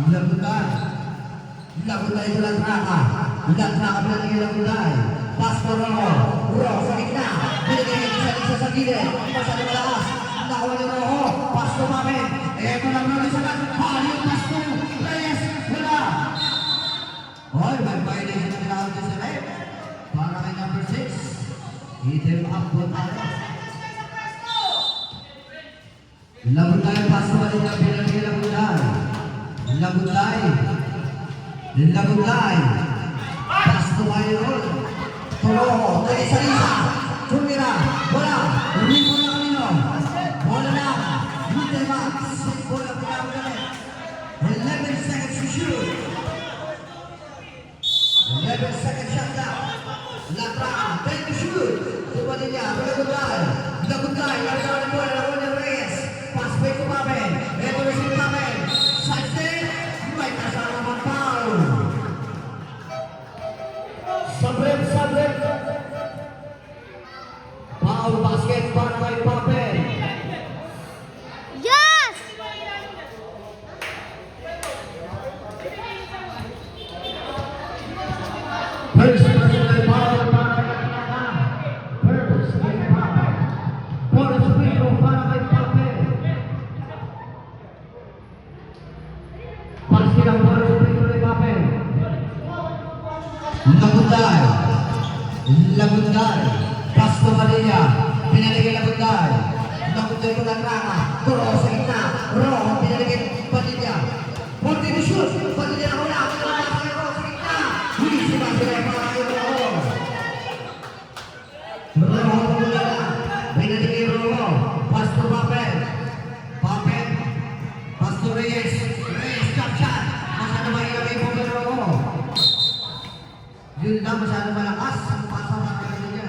Labutan. Labutan itu Latraka. Latraka pinanigil Labutan. Pastor Romo. Romo sa gitna. Pinanigil isa sa gilid. Masyado malakas. Nakuha ni Romo. Pastor Mamin. Ito lang naman sa kan. Halio Pastor. Reyes. Wala. Hoy, may violation na tinawag sa rep. Para kay number 6. Item up po tayo. Labutan. Pastor Mamin. Pinanigil Labutan. Labutan. Labutan. Pasto Mayon. Toro. Teresa. Tumira. Bola. Rico na kanino. Bola na. Little Max. Bola pinakalit. 11 seconds to shoot. 11 seconds shot down. Latra. 10 to shoot. Tumanilya. Labutan. Labutan. Labutan. Labutan. Reyes. Pass play to Maben. Ito rin si Maben. Side step. May kasama ng foul. Sabrem. Foul basket para kay Maben. Yes! First personal foul para kay Latra. First game foul. Bonus free throw para kay Maben. Pasti ang bonus free throw kay Maben. Labutan. Pasto Maria. Pinanigil Labutan. Labutan ko ng rama. Turo sa gitna. Ro. Pinanigil Padilla. 40 to shoot. Padilla na wala. Pinanigil sa gitna. Hindi si Padilla. Ro. Pinanigil Ro. Pasto Maben. Pasto Reyes. Chop shot. Masyado mahirap yung pumero Ro. Yun lang, masyado malakas. Ang pasang nakakita niya.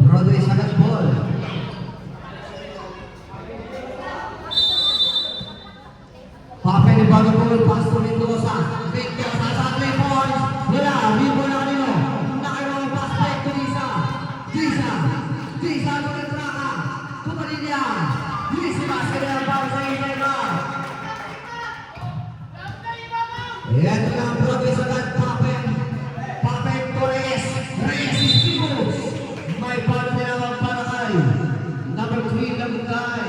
Broadway sa ball. Pape ni Bagabol, Pastor Mendoza. Mendoza sa 3 points. Wala, Vivo na kanino. Nakaiwang pass back to Lisa. Lisa, ulit Raka. Tumanilya. Lisa, basket na para sa Ibrahima. Yan lang, Broadway sa Pape Torres. Reyes is Pibos. May palo nila para kay number 3, Labutan.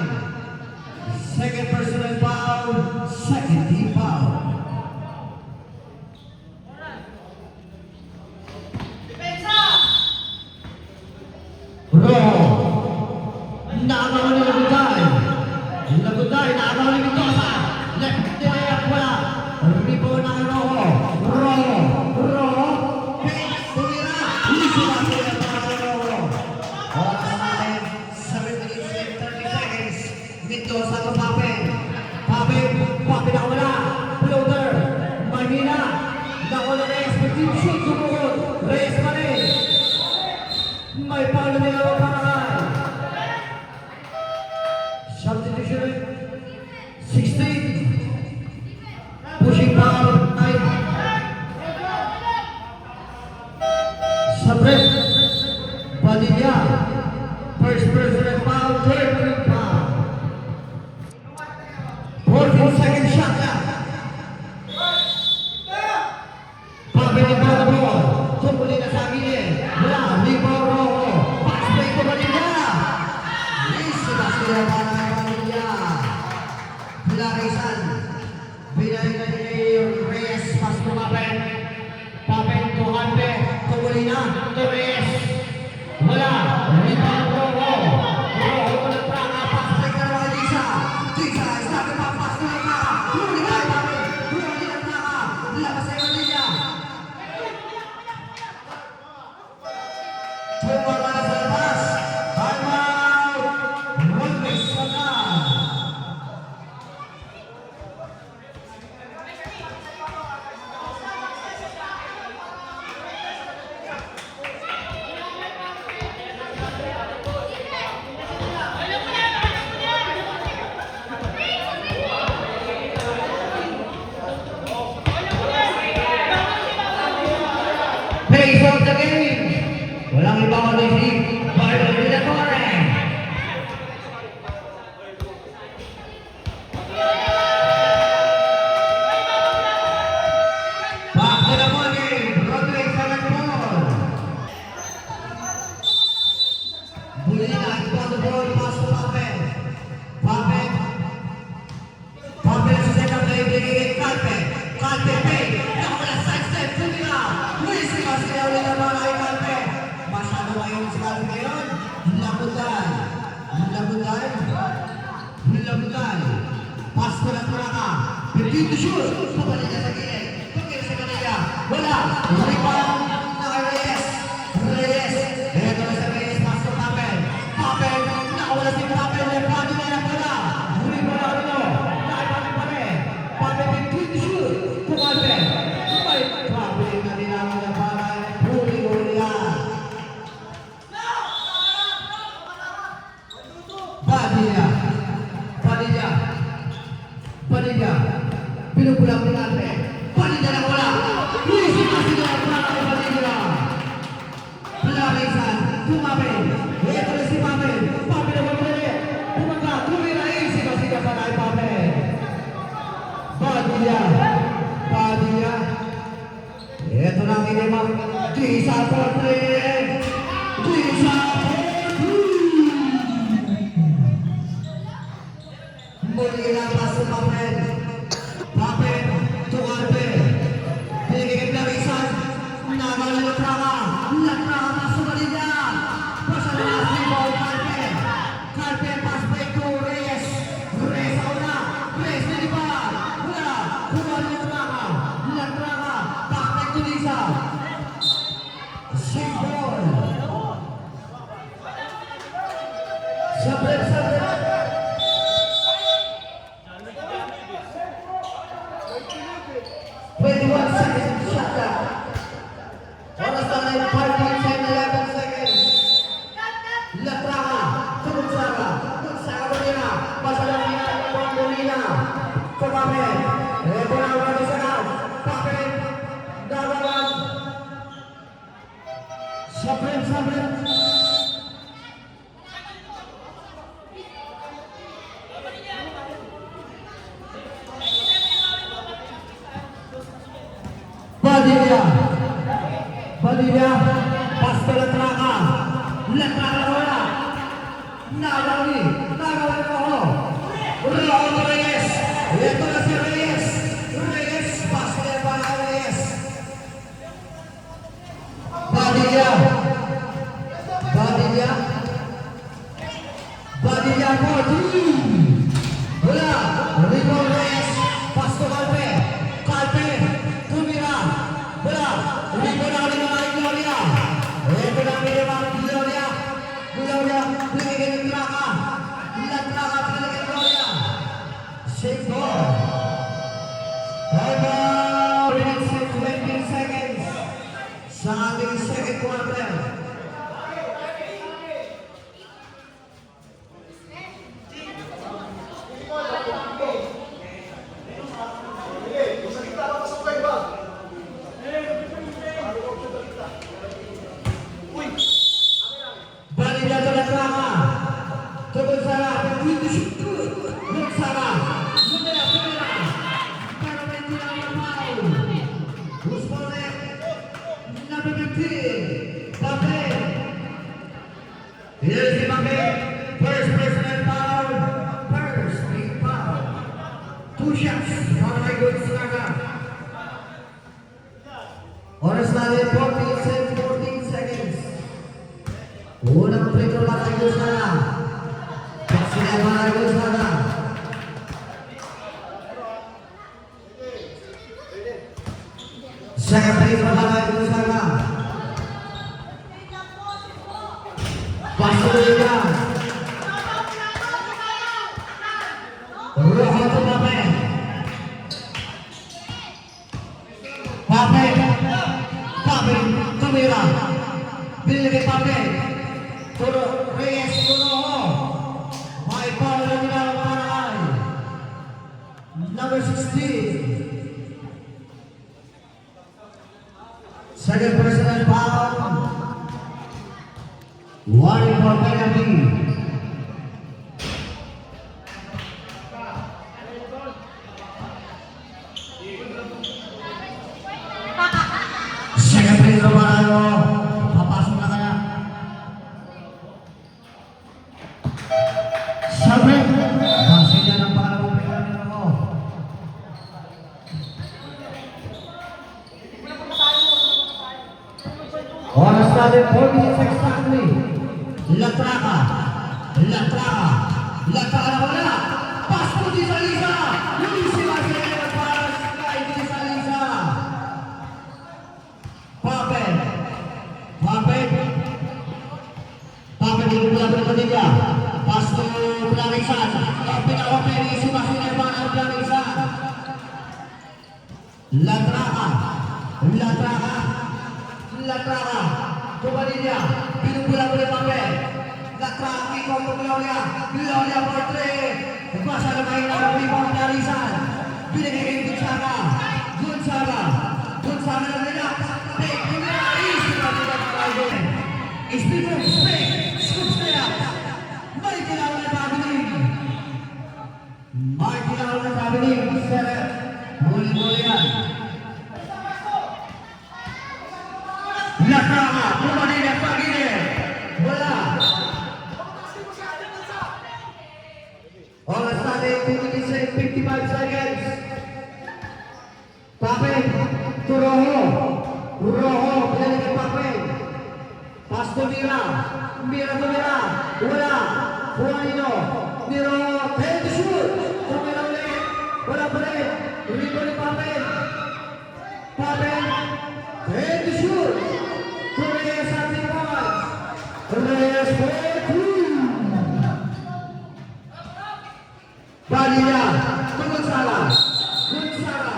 Second personal foul. Second team foul. Ro. Naagawan ni Labutan. Naagawan ni Mendoza. Left layup wala. Ribo na Ro. Tumira. Lisi na sila para Ro. Oras natin. 7 minutes and 30 seconds. Mendoza to Pape nakawala. Floater. Mahina. Nakawala Reyes. Petit shoot. Sumukot. Reyes pa rin. May palo nila ang panakal. Substitution. 16. Pushing foul. 9. Sabrem. Padilla. First personal foul. Third personal foul. 14 second shot lang. Pabalik ba na ball? Tumuli na sa gilid. Wala. Libo Rojo. Pass play to Padilla. Easy na sila para kay Padilla. Pilarisan. Binay na ni Reyes. Pass to Maben. To Hande. Tumuli na. To Reyes. Wala. Libo Rojo. Rojo ko na traka. Pass play ka naman kay Lisa. Lisa. Sabi pa. Pass to Lisa. Tumuli na kay Maben. Tumuli na traka. Labas ay Padilla. Tumara na sa labas. Time out. Rodriguez na. Pace of the game. Walang iba kundi si Byron Villatore. Calpe, nakawala side step, tumira. Luis, sigaw ulit ang mga kay Calpe. Masyado ngayon si Calpe ngayon. Labutan. Pasto na Turaka. Pipin to shoot. Pabalik niya sa gilid. Pagkira sa kanila. Wala. Rebound na kay Reyes. Ito na sa Reyes. Pasto Papel. Nakawala si Papel. Lepado na yan. Wala. Rebound na rin. Nakipagin pa rin. Papel pipin to shoot. Pumalpe. Papel na nilaman na para. Huli yan. Padilla. Pinupulang Pinalpe. Padilla na wala. Luis Sigaw para kay Padilla. Larisan. Tumapin. Ito na si Papel. Papel na wala. Pumaga. Tumira. Sigaw para kay Papel. Padilla. Ito na ang inimang. Tisa for three. Muli na paso Papel to Calpe. Binigay kay Larisan. Nagal na Latraka paso Padilla. Pasalas ni ball Calpe pass break to Reyes una. Reyes na di ba? Wala. Kuha ni Latraka back back to Lisa. Shake ball. Sabre. 21 seconds shot clock. Oras na ay 5.11 seconds. Latraka, Gonzaga Molina. Pasalang Molina. Sa Papel. Ito na ang Gonzaga. Papel. Dagalan. Sabre. Padilla, Pasto Latraka wala. Nagawi ako. Raul Reyes. Ito na si Reyes. Pasto na para Reyes. Padilla 14. Wala. Raul Reyes. Pasto Calpe. Tumira. Wala. Rico na kami mga Gloria. Ito na kami mga Gloria. Pinigay ng Latraka. Pinigay ng Gloria. Shake ball. Ball. 20 seconds. Sa ating second quarter. Here's the Papel. First personal foul. Big foul. 2 shots para kay Gonzaga. Oras natin 14 seconds. Unang free throw para kay Gonzaga. Sila para kay Gonzaga. Second free throw para kay Gonzaga. Paso Padilla. Rojo to Papel. Tumira. Binili kay Papel. Reyes. May foul na nila para kay number 16. Second personal foul. Warning for penalty. Second free throw para papasok na kaya. Sabre. Masaya ng pangalawang penalty mo. started 40 minutes exactly. Latraka. Latraka. Latraka na wala. Pass po di sa Lisa. Luis Marcelo para kay di sa Lisa. Papel. Papel. Papel di pula berketiga. Pass to Clarisan. Open na open si Marcelo para Clarisan. Latraka. Latraka. Latraka. Coba dia. Pinung bola boleh Papel. Latraka kiko untuk Gloria. Gloria portre. Masa bermain ada rebound dari San. Binigay Gonzaga. Gonzaga. Gonzaga na relax. Take to the ice. Speed of speed. Scoop step. May tinawag na Pabiling. May tinawag na Pabiling. Serep. Muli-muli yan. Latraka. Kumani na pagine. Wala. Oras natin, 55 seconds. Papel, to Rojo. Rojo, pinalik kay Papel. Pass to Mira. Mira to Mira. Wala. Juanino. Miro, 10 to shoot. Tumira ulit. Wala pa rin. Rebound ni Papel. Papel, 10 to shoot. Reyes at the point. Reyes for 2. Padilla, Gonzaga. Gonzaga.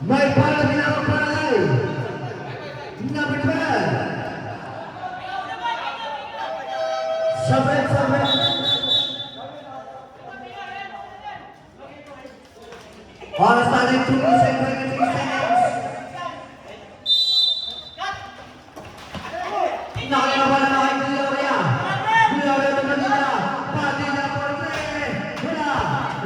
May para ginawang paralay. Number 12. Sabret. Oras natin 2 seconds. Nakakawala na kay Gloria. Gloria to Padilla. Padilla for 3. Wala.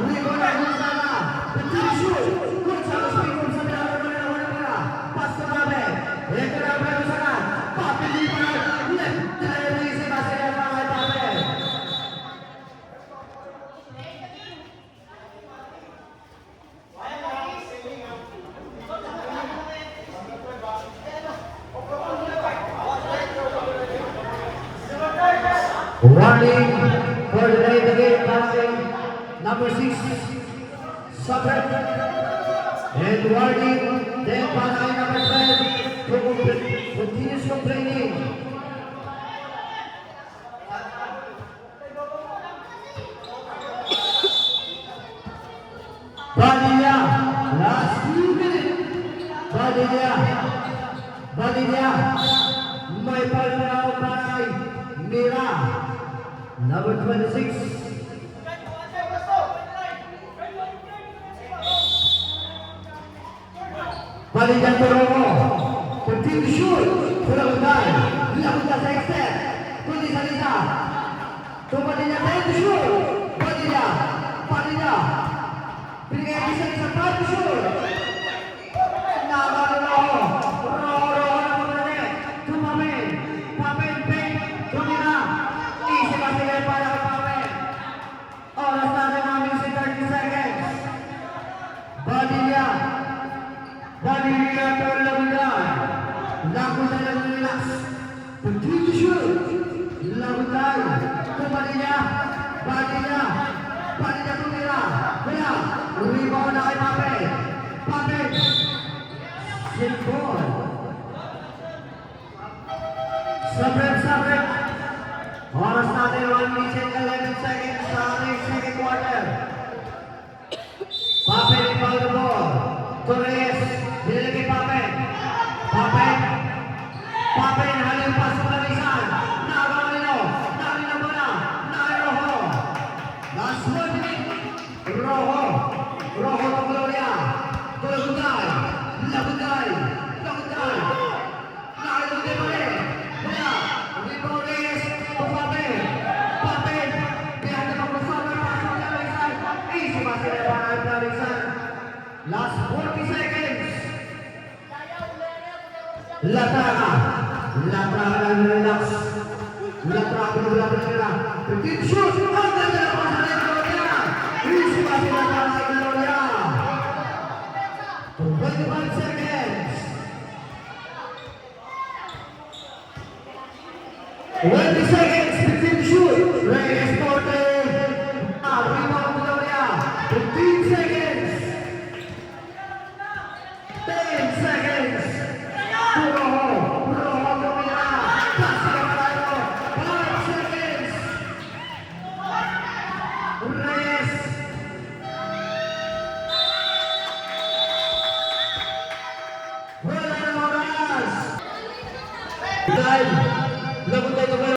Rebound na Gonzaga. Continue shoot. Gonzaga speed. Gonzaga wala. Pass to Papel. Ito na ang Gonzaga. Papel di pa na. Left. Dahil si Marcelo para kay Papel. Warning for the night again, passing number 6, Sabret. And warning, then passing number 12, to continuous complaining. Padilla, last 2 minutes. Padilla, may palalaw para Mira. Number 26. Balikan ke Romo. Continue shoot. Sudah benar. Dilakukan sa extend. Kundi Salisa. Tumpatinya to shoot. Padilla. Binigay kay Salisa para to shoot. Nakakalo Romo. Romo na pagkalit. Tumamay. Papel, pen. Tumira. Easy pasigay para kay Papel. Oras natin namin si 30 seconds. Padilla to Labuday. Labuday lang relax. Continue to shoot. Labuday. To Padilla tumira. Kaya, rebound na kay Papel. Sit ball. Sabret. Oras natin 1 minute and 11 seconds sa ating second quarter. Papel inbound the ball. Torres, dinilagay Papel. Papel, halil pas sa Clarisan. Nakalino muna. Rojo. Last 1 minute. Rojo ng Gloria. Labuday. Nakalagay pa rin. Wala. Rebound Reyes to Papel. Kaya nakapasama pa sa Clarisan. Easy pa sila para ang Clarisan. Last 40 seconds. Latraka lang relax. Latraka nila. Petit shoot. Ang ganda na pa sa Gloria. Easy pa sila para sa Gloria. 25 seconds. 20 seconds between the shoot. Reyes Norte. Rebound to the area. 15 seconds. 10 seconds. Rojo domina. Pasa Camarero. 5 seconds. Reyes. Wala na oras. Time.